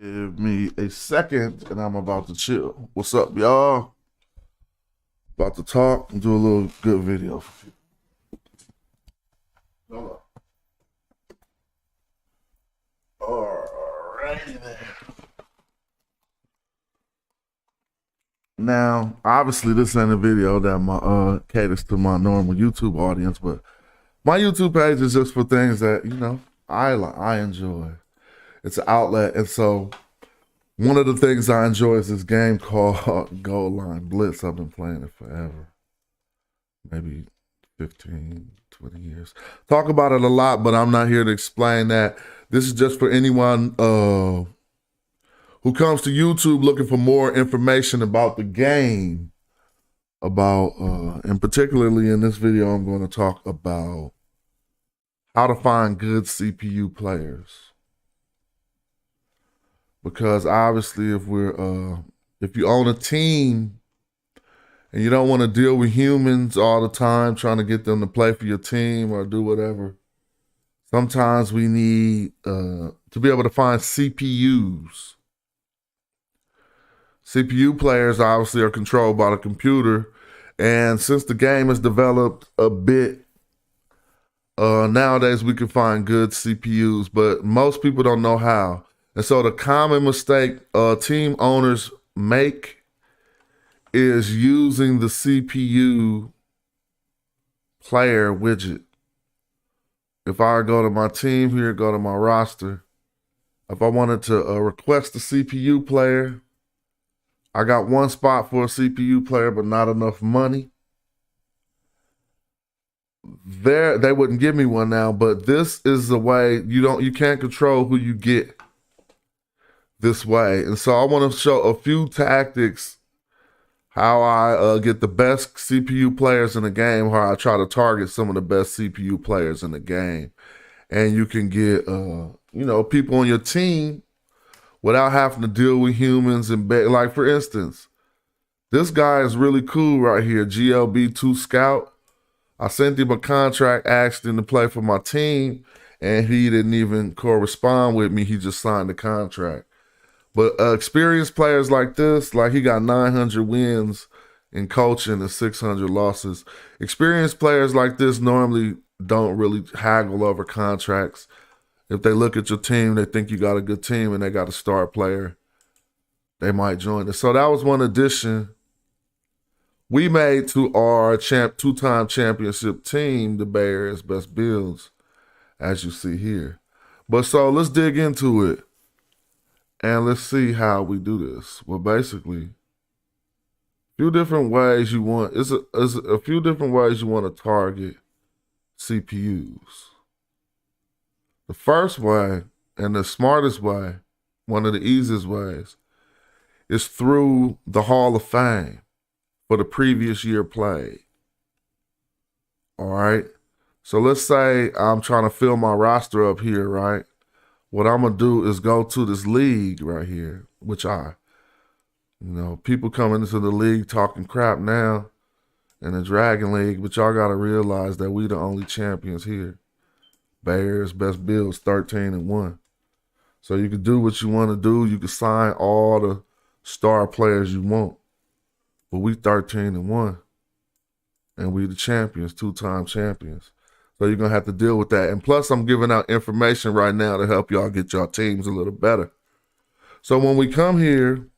Give me a second and I'm about to chill. What's up, y'all? About to talk and do a little good video for you. Hold up. Alrighty then. Now, obviously, this ain't a video that caters to my normal YouTube audience, but my YouTube page is just for things that I enjoy. It's an outlet, and so one of the things I enjoy is this game called Goal Line Blitz. I've been playing it forever, maybe 15, 20 years. Talk about it a lot, but I'm not here to explain that. This is just for anyone who comes to YouTube looking for more information about the game, and particularly in this video, I'm going to talk about how to find good CPU players. Because obviously, if you own a team and you don't want to deal with humans all the time, trying to get them to play for your team or do whatever, sometimes we need to be able to find CPUs. CPU players obviously are controlled by the computer, and since the game has developed a bit, nowadays we can find good CPUs, but most people don't know how. And so the common mistake team owners make is using the CPU player widget. If I go to my team here, go to my roster, if I wanted to request a CPU player, I got one spot for a CPU player, but not enough money. They wouldn't give me one now, but this is the way you can't control who you get this way. And so I want to show a few tactics how I get the best CPU players in the game, how I try to target some of the best CPU players in the game. And you can get people on your team without having to deal with humans and like, for instance, this guy is really cool right here, GLB2 Scout. I sent him a contract, asked him to play for my team, and he didn't even correspond with me. He just signed the contract. But experienced players like this, like he got 900 wins in coaching and 600 losses. Experienced players like this normally don't really haggle over contracts. If they look at your team, they think you got a good team and they got a star player, they might join it. So that was one addition we made to our two-time championship team, the Bay Area's Best Builds, as you see here. But so let's dig into it. And let's see how we do this. Well, basically, a few different ways you want to target CPUs. The first way, and the smartest way, one of the easiest ways, is through the Hall of Fame for the previous year played. All right? So let's say I'm trying to fill my roster up here, right? What I'm going to do is go to this league right here, which people coming into the league talking crap now in the Dragon League, but y'all got to realize that we the only champions here. Bay Area's Best Builds, 13-1. So you can do what you want to do. You can sign all the star players you want. But we 13-1. And we the champions, two-time champions. So you're going to have to deal with that. And plus, I'm giving out information right now to help y'all get your teams a little better. So when we come here,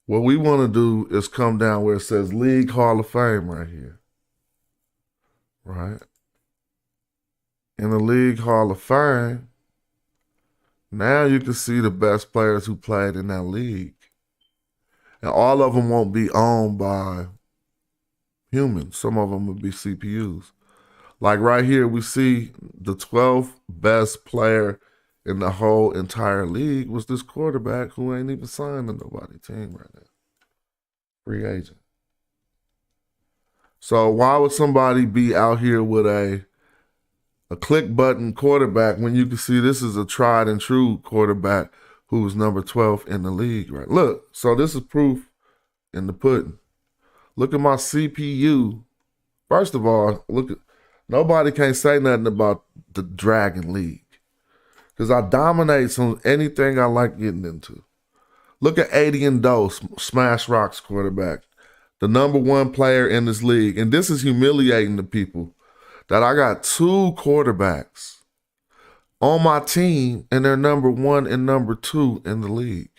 what we want to do is come down where it says League Hall of Fame right here. Right? In the League Hall of Fame, now you can see the best players who played in that league. And all of them won't be owned by humans. Some of them will be CPUs. Like right here, we see the 12th best player in the whole entire league was this quarterback who ain't even signed to nobody's team right now. Free agent. So why would somebody be out here with a click button quarterback when you can see this is a tried and true quarterback who's number 12 in the league, right? Look, so this is proof in the pudding. Look at my CPU. First of all, nobody can't say nothing about the Dragon League. because I dominate on anything I like getting into. Look at 80 and Doe, Smashrock's quarterback, the #1 player in this league. And this is humiliating to people that I got 2 quarterbacks on my team and they're #1 and #2 in the league.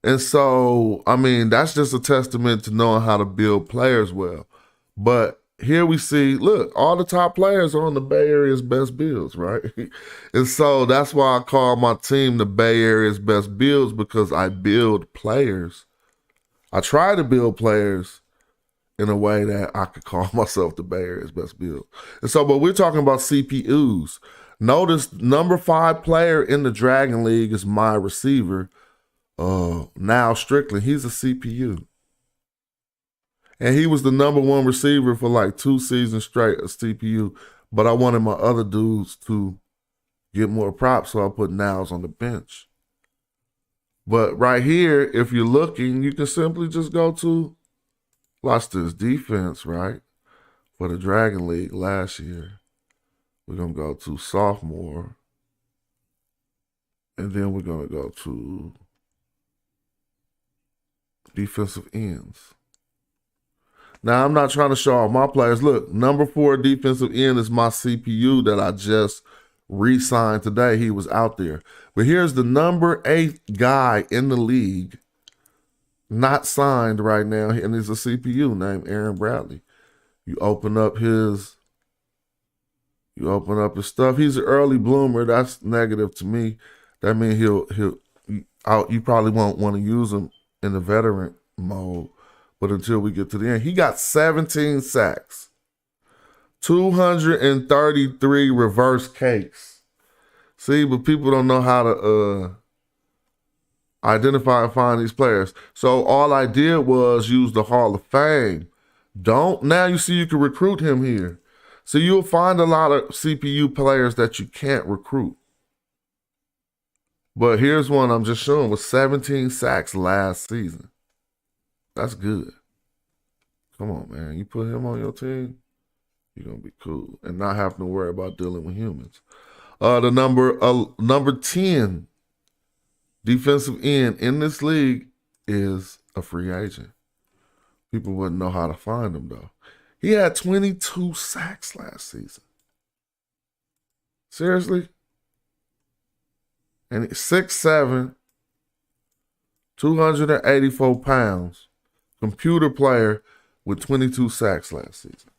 And so, I mean, that's just a testament to knowing how to build players well. But here we see, look, all the top players are on the Bay Area's best builds, right? And so that's why I call my team the Bay Area's best builds, because I build players. I try to build players in a way that I could call myself the Bay Area's best build. And so, but we're talking about CPUs. Notice #5 player in the Dragon League is my receiver, now Strickland. He's a CPU. And he was the #1 receiver for like 2 seasons straight, a CPU. But I wanted my other dudes to get more props, so I put Niles on the bench. But right here, if you're looking, you can simply just go to, watch this, defense, right? For the Dragon League last year. We're going to go to sophomore. And then we're going to go to defensive ends. Now, I'm not trying to show off my players. Look, #4 defensive end is my CPU that I just re-signed today. He was out there. But here's the #8 guy in the league, not signed right now, and he's a CPU named Aaron Bradley. You open up his stuff. He's an early bloomer. That's negative to me. That means you probably won't want to use him in the veteran mode. But until we get to the end, he got 17 sacks, 233 reverse cakes. See, but people don't know how to identify and find these players. So all I did was use the Hall of Fame. Now you see you can recruit him here. So you'll find a lot of CPU players that you can't recruit. But here's one I'm just showing with 17 sacks last season. That's good. Come on, man. You put him on your team, you're going to be cool and not having to worry about dealing with humans. The number 10 defensive end in this league is a free agent. People wouldn't know how to find him, though. He had 22 sacks last season. Seriously? And he's 6'7", 284 pounds, computer player with 22 sacks last season.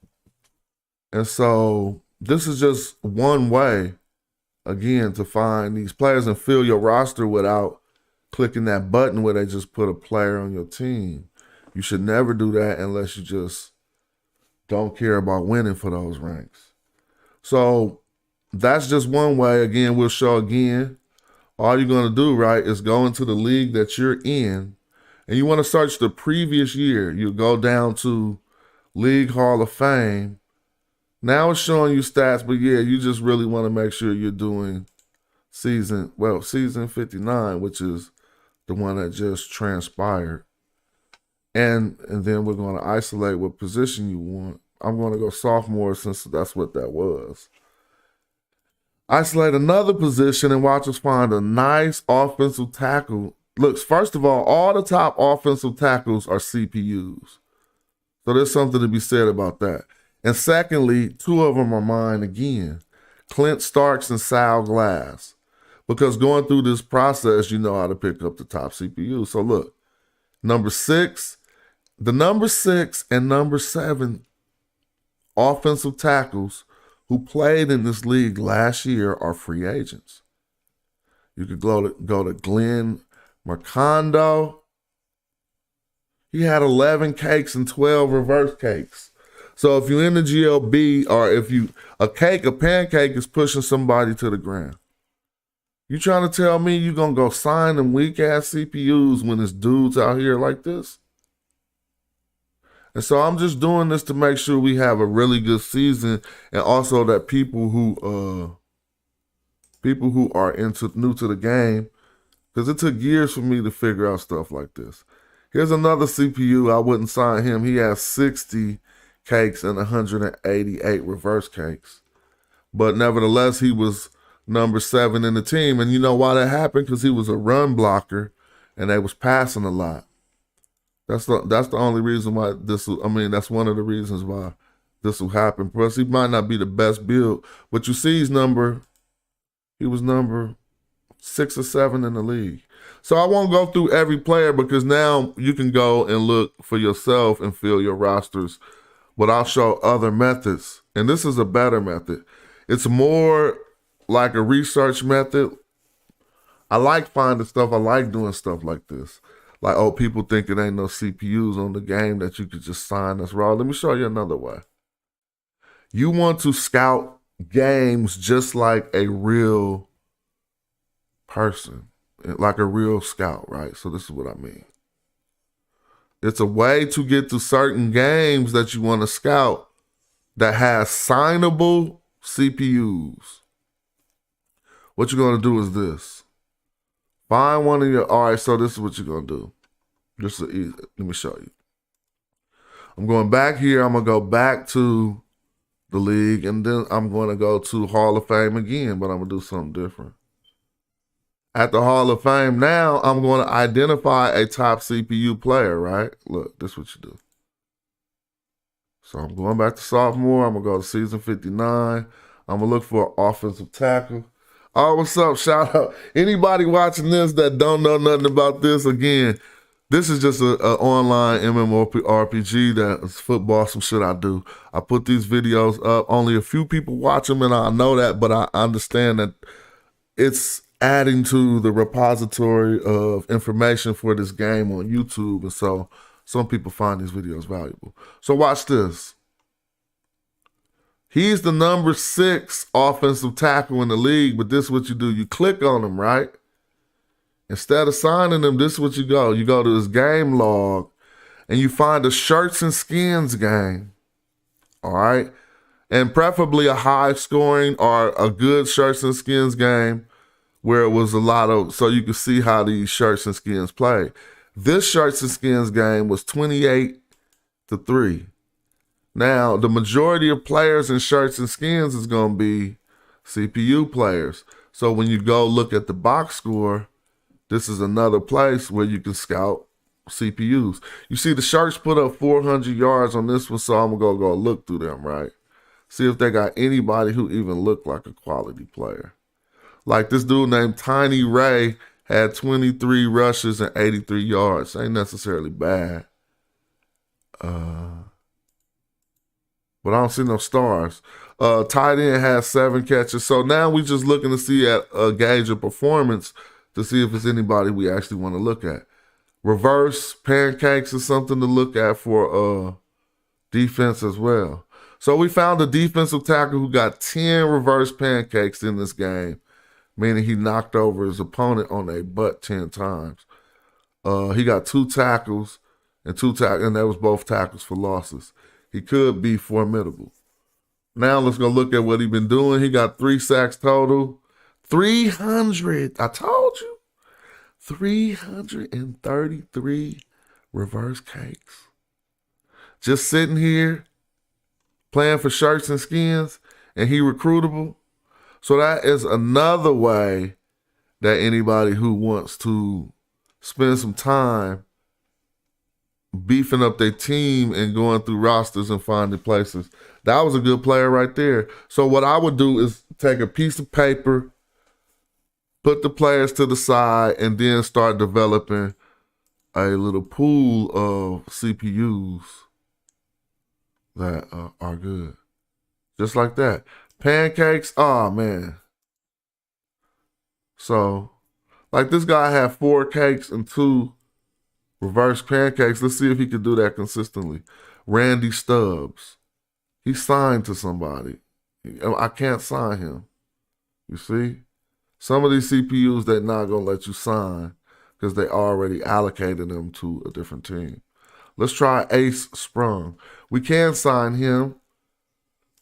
And so this is just one way, again, to find these players and fill your roster without clicking that button where they just put a player on your team. You should never do that unless you just don't care about winning for those ranks. So that's just one way. Again, we'll show again. All you're going to do, right, is go into the league that you're in, and you want to search the previous year. You go down to League Hall of Fame. Now it's showing you stats, but yeah, you just really want to make sure you're doing season 59, which is the one that just transpired. And then we're going to isolate what position you want. I'm going to go sophomore since that's what that was. Isolate another position and watch us find a nice offensive tackle. Look, first of all the top offensive tackles are CPUs. So there's something to be said about that. And secondly, 2 of them are mine again. Clint Starks and Sal Glass. Because going through this process, you know how to pick up the top CPUs. So look, number 6 and number 7 offensive tackles who played in this league last year are free agents. You could go to Glenn Mercando. He had 11 cakes and 12 reverse cakes. So if you're in the GLB, or if a pancake is pushing somebody to the ground. You trying to tell me you're going to go sign them weak-ass CPUs when there's dudes out here like this? And so I'm just doing this to make sure we have a really good season, and also that people who are new to the game, because it took years for me to figure out stuff like this. Here's another CPU. I wouldn't sign him. He has 60 cakes and 188 reverse cakes. But nevertheless, he was number 7 in the team. And you know why that happened? Because he was a run blocker and they was passing a lot. That's the only reason why this, I mean, that's one of the reasons why this will happen. Plus, he might not be the best build, but you see he was number 6 or 7 in the league. So I won't go through every player because now you can go and look for yourself and fill your rosters. But I'll show other methods. And this is a better method. It's more like a research method. I like finding stuff. I like doing stuff like this. Like, oh, people think it ain't no CPUs on the game that you could just sign that's raw. Let me show you another way. You want to scout games just like a real person, like a real scout, right? So this is what I mean. It's a way to get to certain games that you want to scout that has signable CPUs. What you're going to do is this. Find one of your, all right, so this is what you're going to do. This is easy. Let me show you. I'm going back here. I'm going to go back to the league, and then I'm going to go to Hall of Fame again, but I'm going to do something different. At the Hall of Fame now, I'm going to identify a top CPU player, right? Look, this is what you do. So I'm going back to sophomore. I'm going to go to season 59. I'm going to look for an offensive tackle. Oh, what's up? Shout out. Anybody watching this that don't know nothing about this, again, this is just an online MMORPG that's football, some shit I do. I put these videos up. Only a few people watch them, and I know that, but I understand that it's adding to the repository of information for this game on YouTube, and so some people find these videos valuable. So watch this. He's the number 6 offensive tackle in the league, but this is what you do. You click on him, right? Instead of signing him, this is what you go. You go to his game log, and you find a shirts and skins game, all right? And preferably a high scoring or a good shirts and skins game where it was a lot of, so you can see how these shirts and skins play. This shirts and skins game was 28-3. Now, the majority of players in shirts and skins is going to be CPU players. So when you go look at the box score, this is another place where you can scout CPUs. You see the Sharks put up 400 yards on this one, so I'm going to go look through them, right? See if they got anybody who even looked like a quality player. Like this dude named Tiny Ray had 23 rushes and 83 yards. Ain't necessarily bad. But I don't see no stars. Tight end has 7 catches. So now we just looking to see at a gauge of performance to see if it's anybody we actually want to look at. Reverse pancakes is something to look at for defense as well. So we found a defensive tackle who got 10 reverse pancakes in this game, meaning he knocked over his opponent on a butt 10 times. He got 2 tackles and that was both tackles for losses. He could be formidable. Now let's go look at what he's been doing. He got 3 sacks total. 300. I told you. 333 reverse cakes. Just sitting here playing for shirts and skins, and he recruitable. So that is another way that anybody who wants to spend some time beefing up their team and going through rosters and finding places. That was a good player right there. So what I would do is take a piece of paper, put the players to the side, and then start developing a little pool of CPUs that are good. Just like that. Pancakes, oh man. So, like this guy had 4 cakes and 2 reverse pancakes. Let's see if he can do that consistently. Randy Stubbs. He signed to somebody. I can't sign him. You see? Some of these CPUs, they're not going to let you sign because they already allocated them to a different team. Let's try Ace Sprung. We can sign him.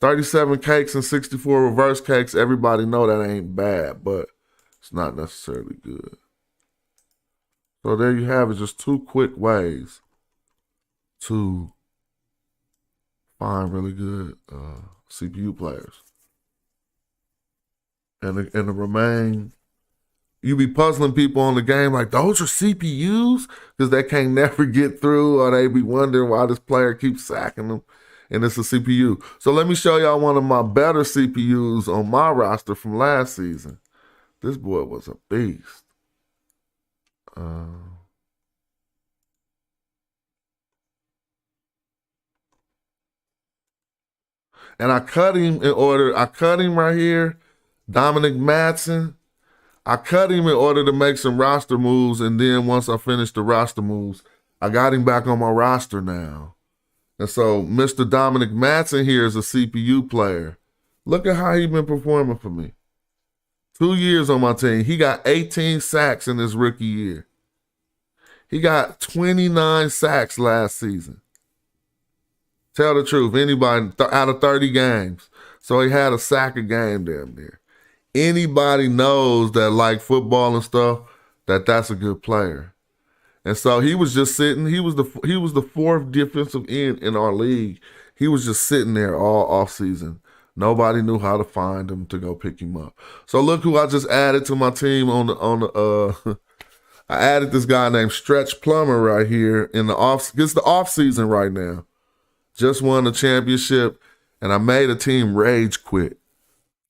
37 cakes and 64 reverse cakes. Everybody know that ain't bad, but it's not necessarily good. So there you have it. Just 2 quick ways to find really good CPU players. and the remain. You be puzzling people on the game like, those are CPUs? Because they can't never get through, or they be wondering why this player keeps sacking them, and it's a CPU. So let me show y'all one of my better CPUs on my roster from last season. This boy was a beast. And I cut him right here, Dominic Madsen. I cut him in order to make some roster moves, and then once I finished the roster moves, I got him back on my roster now. And so Mr. Dominic Madsen here is a CPU player. Look at how he's been performing for me. 2 years on my team. He got 18 sacks in his rookie year. He got 29 sacks last season. Tell the truth, anybody out of 30 games. So he had a sack a game damn near. Anybody knows that like football and stuff, that's a good player. And so he was just sitting. He was the fourth defensive end in our league. He was just sitting there all offseason. Nobody knew how to find him to go pick him up. So look who I just added to my team on the I added this guy named Stretch Plummer right here in the off. It's the off season right now. Just won the championship, and I made a team rage quit.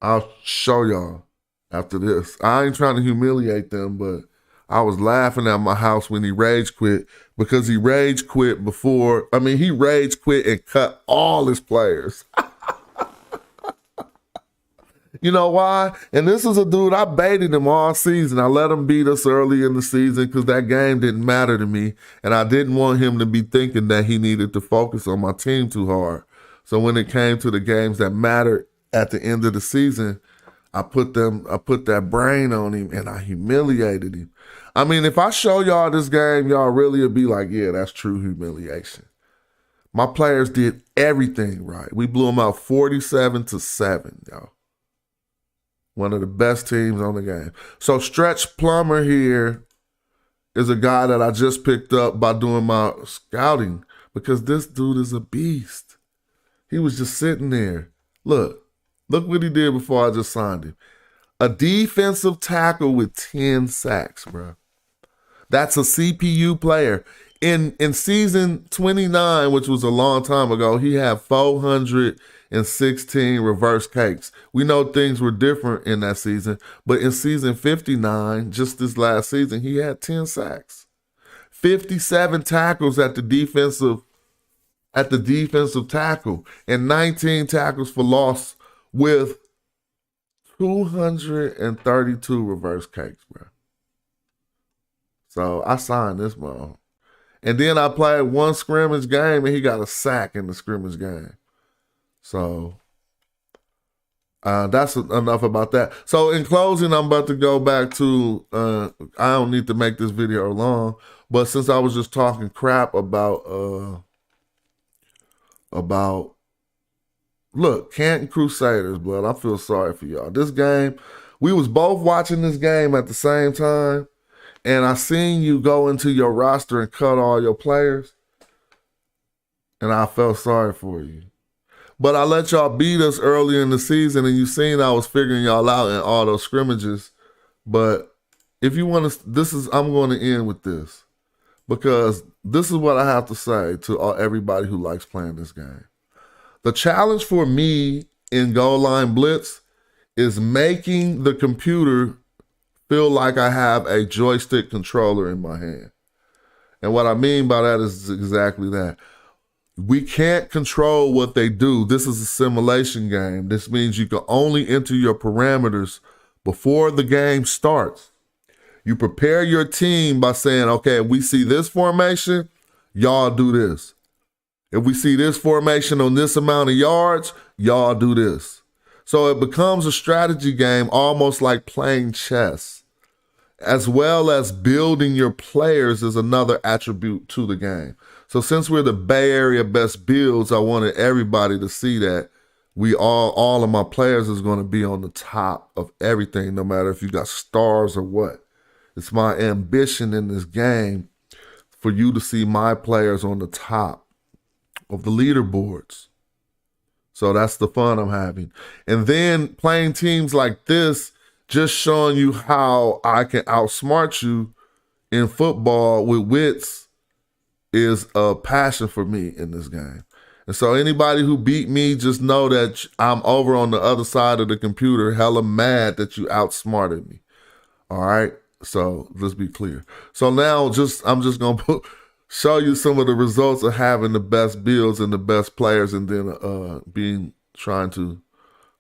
I'll show y'all after this. I ain't trying to humiliate them, but I was laughing at my house when he rage quit, because he rage quit before. I mean, he rage quit and cut all his players. You know why? And this is a dude, I baited him all season. I let him beat us early in the season because that game didn't matter to me. And I didn't want him to be thinking that he needed to focus on my team too hard. So when it came to the games that mattered at the end of the season, I put that brain on him and I humiliated him. I mean, if I show y'all this game, y'all really would be like, yeah, that's true humiliation. My players did everything right. We blew them out 47-7, y'all. One of the best teams on the game. So Stretch Plummer here is a guy that I just picked up by doing my scouting, because this dude is a beast. He was just sitting there. Look what he did before I just signed him. A defensive tackle with 10 sacks, bro. That's a CPU player. In season 29, which was a long time ago, he had 416 reverse cakes. We know things were different in that season, but in season 59, just this last season, he had 10 sacks. 57 tackles at the defensive tackle, and 19 tackles for loss with 232 reverse cakes, bro. So I signed this man. And then I played one scrimmage game, and he got a sack in the scrimmage game. So that's enough about that. So in closing, I'm about to go back to, I don't need to make this video long, but since I was just talking crap about look, Canton Crusaders, blood, I feel sorry for y'all. This game, we was both watching this game at the same time, and I seen you go into your roster and cut all your players, and I felt sorry for you. But I let y'all beat us early in the season, and you seen I was figuring y'all out in all those scrimmages. But if you want to, I'm going to end with this, because this is what I have to say to everybody who likes playing this game. The challenge for me in Goal Line Blitz is making the computer feel like I have a joystick controller in my hand. And what I mean by that is exactly that. We can't control what they do. This is a simulation game. This means you can only enter your parameters before the game starts. You prepare your team by saying, okay, if we see this formation, y'all do this. If we see this formation on this amount of yards, y'all do this. So it becomes a strategy game, almost like playing chess. As well as building your players is another attribute to the game. So since we're the Bay Area best builds, I wanted everybody to see that all of my players is going to be on the top of everything, no matter if you got stars or what. It's my ambition in this game for you to see my players on the top of the leaderboards. So that's the fun I'm having. And then playing teams like this just showing you how I can outsmart you in football with wits is a passion for me in this game. And so anybody who beat me, just know that I'm over on the other side of the computer, hella mad that you outsmarted me. All right? So let's be clear. So now I'm just going to show you some of the results of having the best builds and the best players, and then trying to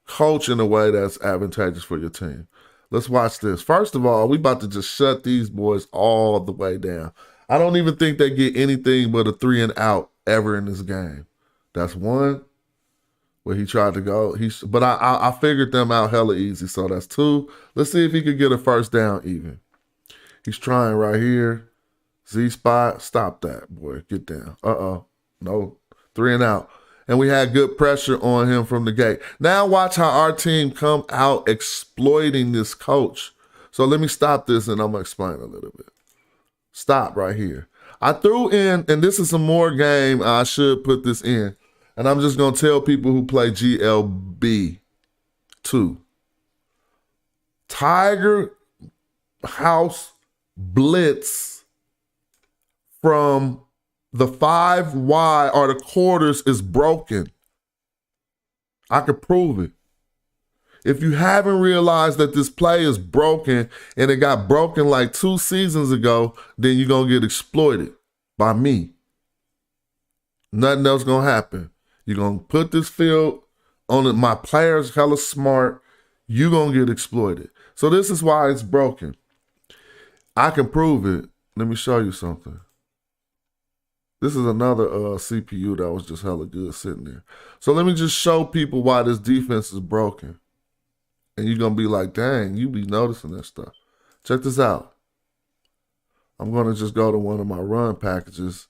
coach in a way that's advantageous for your team. Let's watch this. First of all, we about to just shut these boys all the way down. I don't even think they get anything but a 3 and out ever in this game. That's one where he tried to go. But I figured them out hella easy. So that's 2. Let's see if he could get a first down even. He's trying right here. Z spot. Stop that, boy. Get down. No. 3 and out. And we had good pressure on him from the gate. Now watch how our team come out exploiting this coach. So let me stop this and I'm going to explain a little bit. Stop right here. I threw in, and this is some more game. I should put this in. And I'm just going to tell people who play GLB2. Tiger House Blitz from the 5 wide or the quarters is broken. I could prove it. If you haven't realized that this play is broken and it got broken like 2 seasons ago, then you're going to get exploited by me. Nothing else going to happen. You're going to put this field on it. My players hella smart. You're going to get exploited. So this is why it's broken. I can prove it. Let me show you something. This is another CPU that was just hella good sitting there. So let me just show people why this defense is broken. And you're going to be like, dang, you be noticing that stuff. Check this out. I'm going to just go to one of my run packages.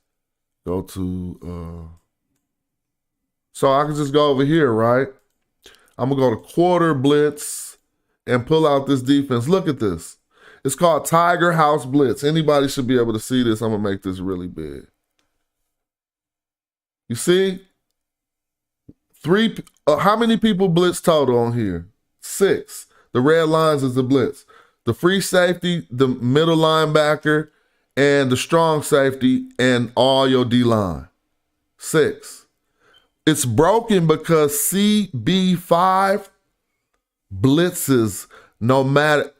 Go to, so I can just go over here, right? I'm going to go to quarter blitz and pull out this defense. Look at this. It's called Tiger House Blitz. Anybody should be able to see this. I'm going to make this really big. You see? 3, how many people blitz total on here? 6. The red lines is the blitz. The free safety, the middle linebacker, and the strong safety, and all your D-line. 6. It's broken because CB5 blitzes no matter.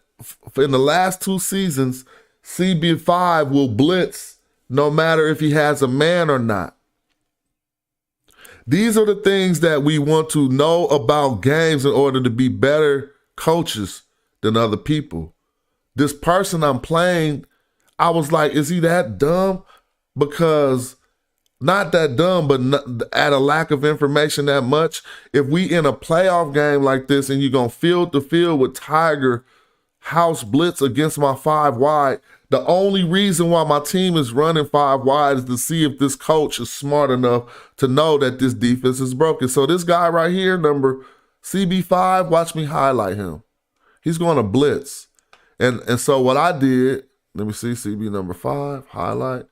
In the last 2 seasons, CB5 will blitz no matter if he has a man or not. These are the things that we want to know about games in order to be better coaches than other people. This person I'm playing, I was like, is he that dumb? Because not that dumb, but at a lack of information that much. If we in a playoff game like this and you're going to field the field with Tiger House Blitz against my 5 wide, the only reason why my team is running 5 wide is to see if this coach is smart enough to know that this defense is broken. So this guy right here, number CB5, watch me highlight him. He's going to blitz. And so what I did, let me see, CB number 5, highlight.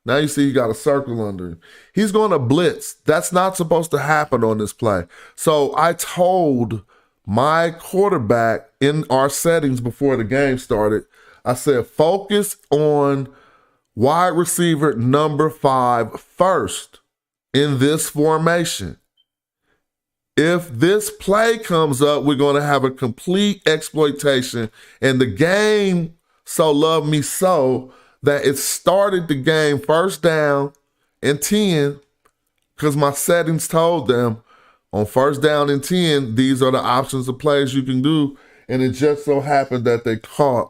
Now you see he got a circle under him. He's going to blitz. That's not supposed to happen on this play. So I told my quarterback in our settings before the game started, I said, focus on wide receiver number 5 first in this formation. If this play comes up, we're going to have a complete exploitation. And the game so loved me so that it started the game first down and 10 because my settings told them on first down and 10, these are the options of plays you can do. And it just so happened that they caught.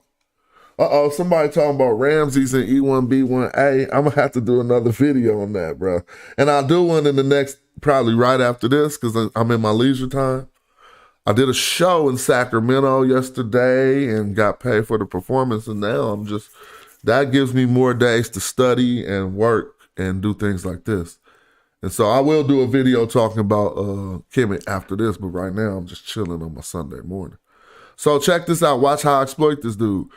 Somebody talking about Ramses and E1B1A. I'm going to have to do another video on that, bro. And I'll do one in the next, probably right after this, because I'm in my leisure time. I did a show in Sacramento yesterday and got paid for the performance. And now that gives me more days to study and work and do things like this. And so I will do a video talking about Kemet after this, but right now I'm just chilling on my Sunday morning. So check this out. Watch how I exploit this dude.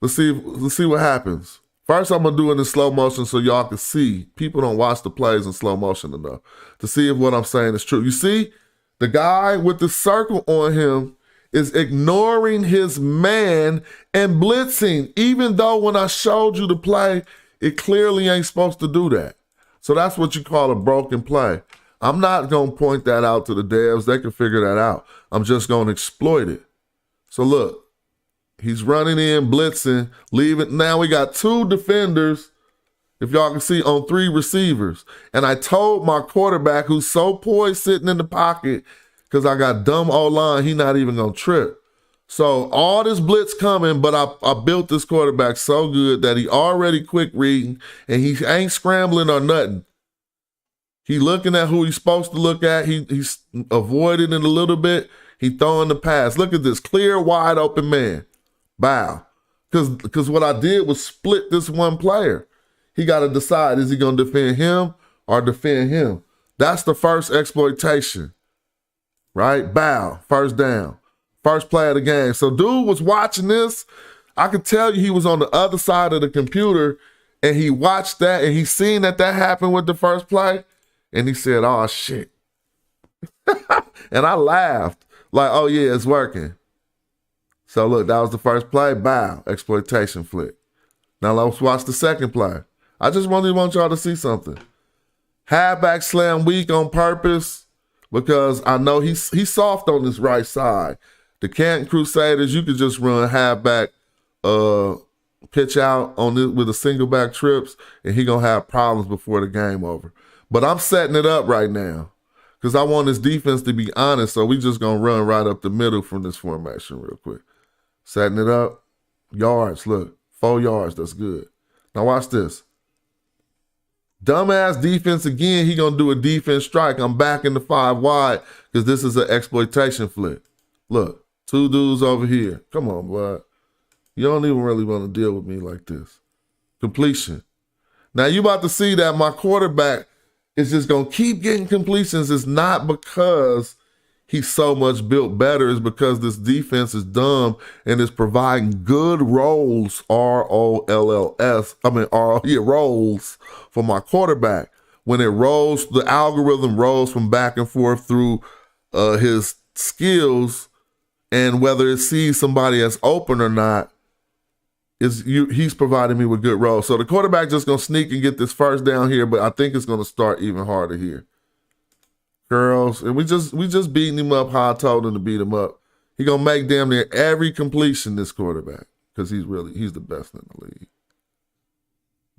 Let's see what happens. First, I'm going to do it in slow motion so y'all can see. People don't watch the plays in slow motion enough to see if what I'm saying is true. You see, the guy with the circle on him is ignoring his man and blitzing, even though when I showed you the play, it clearly ain't supposed to do that. So that's what you call a broken play. I'm not going to point that out to the devs. They can figure that out. I'm just going to exploit it. So look, he's running in, blitzing, leaving. Now we got 2 defenders, if y'all can see, on 3 receivers. And I told my quarterback, who's so poised sitting in the pocket, because I got dumb O-line, he not even going to trip. So all this blitz coming, but I built this quarterback so good that he already quick reading, and he ain't scrambling or nothing. He looking at who he's supposed to look at. He's avoiding it a little bit. He throwing the pass. Look at this clear, wide open man. Bow. Because what I did was split this one player. He got to decide, is he going to defend him or defend him? That's the first exploitation, right? Bow, first down, first play of the game. So dude was watching this. I could tell you he was on the other side of the computer, and he watched that, and he seen that happened with the first play, and he said, oh, shit. And I laughed like, oh, yeah, it's working. So look, that was the first play. Bow, exploitation flick. Now let's watch the second play. I just really want y'all to see something. Halfback slam weak on purpose because I know he's soft on this right side. The Canton Crusaders, you could just run halfback pitch out on this with a single back trips, and he gonna have problems before the game over. But I'm setting it up right now because I want this defense to be honest, so we just gonna run right up the middle from this formation real quick. Setting it up. Yards, look. 4 yards, that's good. Now watch this. Dumbass defense again, he gonna do a defense strike. I'm back in the 5 wide because this is an exploitation flick. Look, 2 dudes over here. Come on, bud. You don't even really want to deal with me like this. Completion. Now you about to see that my quarterback is just gonna keep getting completions. It's not because he's so much built better, is because this defense is dumb and is providing good rolls, R-O-L-L-S, rolls for my quarterback. When it rolls, the algorithm rolls from back and forth through his skills, and whether it sees somebody as open or not, he's providing me with good rolls. So the quarterback just gonna sneak and get this first down here, but I think it's gonna start even harder here. Girls, and we just beating him up how I told him to beat him up. He gonna make damn near every completion, this quarterback, because he's the best in the league.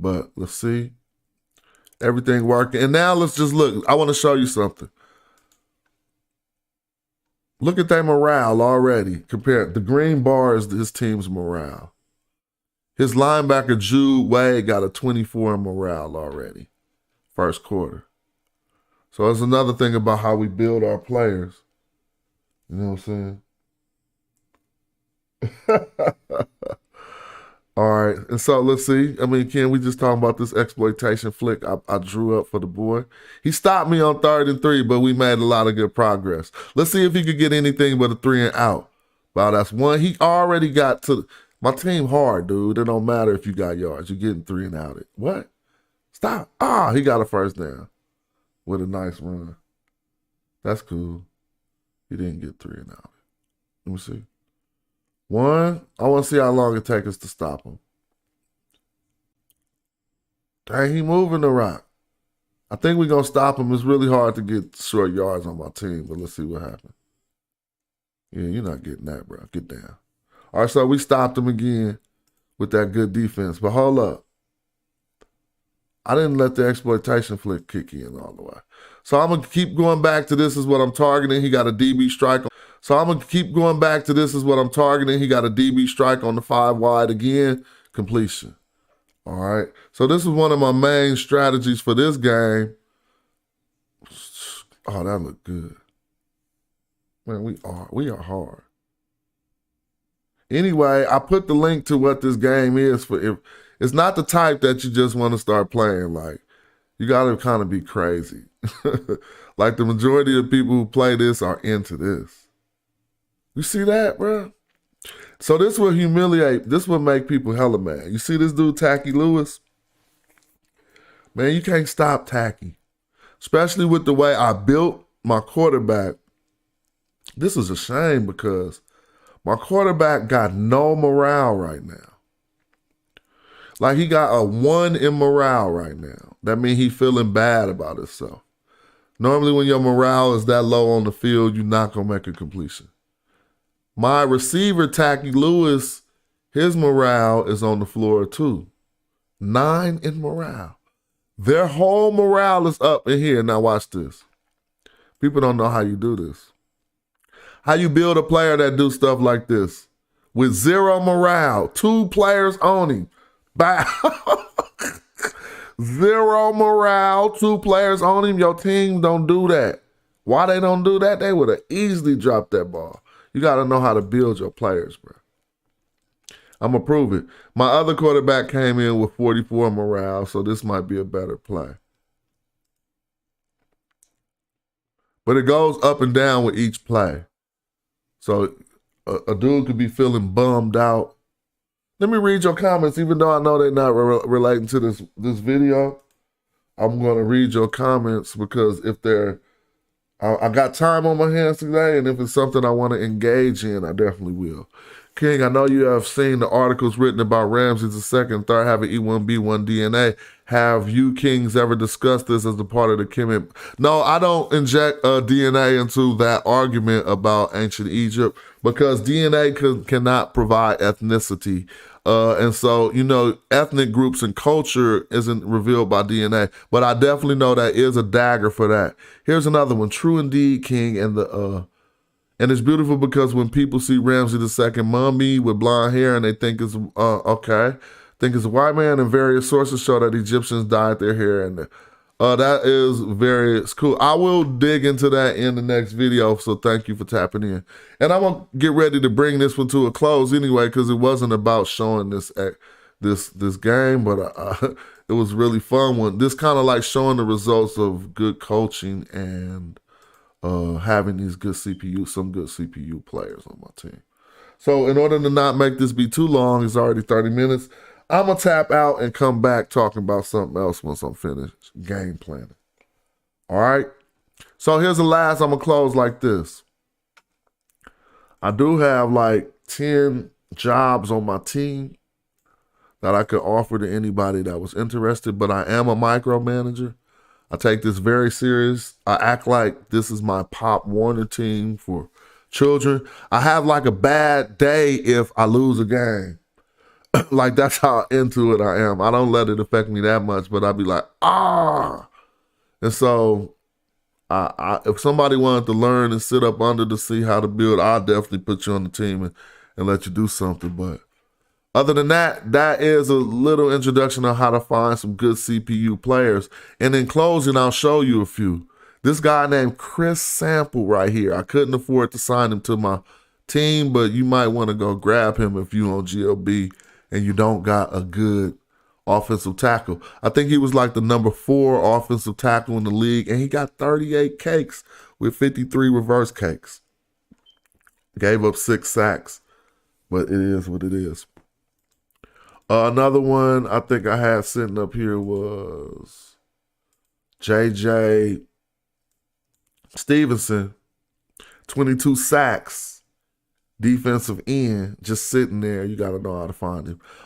But let's see. Everything working. And now let's just look. I want to show you something. Look at their morale already. Compared, the green bar is his team's morale. His linebacker, Jude Wade, got a 24 in morale already. First quarter. So that's another thing about how we build our players. You know what I'm saying? All right. And so let's see. I mean, Ken, we just talking about this exploitation flick I drew up for the boy. He stopped me on 3rd and 3, but we made a lot of good progress. Let's see if he could get anything but a 3 and out. Wow, that's one. He already got to my team hard, dude. It don't matter if you got yards. You're getting 3 and out. What? Stop. He got a first down. With a nice run. That's cool. He didn't get 3 and out. Let me see. 1. I want to see how long it takes us to stop him. Dang, he moving the rock. I think we're going to stop him. It's really hard to get short yards on my team, but let's see what happens. Yeah, you're not getting that, bro. Get down. All right, so we stopped him again with that good defense. But hold up. I didn't let the exploitation flick kick in all the way. So I'm going to keep going back to this is what I'm targeting. He got a DB strike. So I'm going to keep going back to this is what I'm targeting. He got a DB strike on the 5 wide again. Completion. All right. So this is one of my main strategies for this game. Oh, that looked good. Man, we are hard. Anyway, I put the link to what this game is for. If it's not the type that you just want to start playing. Like, you got to kind of be crazy. Like, the majority of people who play this are into this. You see that, bro? So this will humiliate. This will make people hella mad. You see this dude, Tacky Lewis? Man, you can't stop Tacky. Especially with the way I built my quarterback. This is a shame because My quarterback got no morale right now. Like he got a 1 in morale right now. That means he feeling bad about himself. Normally when your morale is that low on the field, you're not going to make a completion. My receiver, Tacky Lewis, his morale is on the floor too. 9 in morale. Their whole morale is up in here. Now watch this. People don't know how you do this. How you build a player that do stuff like this. With 0 morale, 2 players on him. Bow. 0 morale, 2 players on him. Your team don't do that. Why they don't do that? They would have easily dropped that ball. You got to know how to build your players, bro. I'm going to prove it. My other quarterback came in with 44 morale, so this might be a better play. But it goes up and down with each play. So a dude could be feeling bummed out. Let me read your comments, even though I know they're not relating to this video. I'm going to read your comments because if they're, I got time on my hands today, and if it's something I want to engage in, I definitely will. King, I know you have seen the articles written about Ramses II, third having E1B1 DNA. Have you, Kings, ever discussed this as a part of the Kemet? No, I don't inject DNA into that argument about ancient Egypt because DNA cannot provide ethnicity. And so, you know, ethnic groups and culture isn't revealed by DNA, but I definitely know that is a dagger for that. Here's another one. True indeed, King, and it's beautiful because when people see Ramses II mummy with blonde hair and they think it's think it's a white man, and various sources show that Egyptians dyed their hair, and that is very cool. I will dig into that in the next video, so thank you for tapping in. And I'm gonna get ready to bring this one to a close anyway, because it wasn't about showing this game, but it was really fun one. This kind of like showing the results of good coaching and having these some good CPU players on my team. So in order to not make this be too long, it's already 30 minutes. I'm going to tap out and come back talking about something else once I'm finished game planning. All right? So here's the last. I'm going to close like this. I do have like 10 jobs on my team that I could offer to anybody that was interested, but I am a micromanager. I take this very serious. I act like this is my Pop Warner team for children. I have like a bad day if I lose a game. Like that's how into it I am. I don't let it affect me that much, but I'd be like, ah. And so if somebody wanted to learn and sit up under to see how to build, I'll definitely put you on the team and let you do something. But other than that, that is a little introduction on how to find some good CPU players. And in closing, I'll show you a few. This guy named Chris Sample right here. I couldn't afford to sign him to my team, but you might want to go grab him if you on GLB and you don't got a good offensive tackle. I think he was like the number 4 offensive tackle in the league, and he got 38 cakes with 53 reverse cakes. Gave up 6 sacks, but it is what it is. Another one I think I had sitting up here was J.J. Stevenson, 22 sacks, defensive end, just sitting there. You got to know how to find him.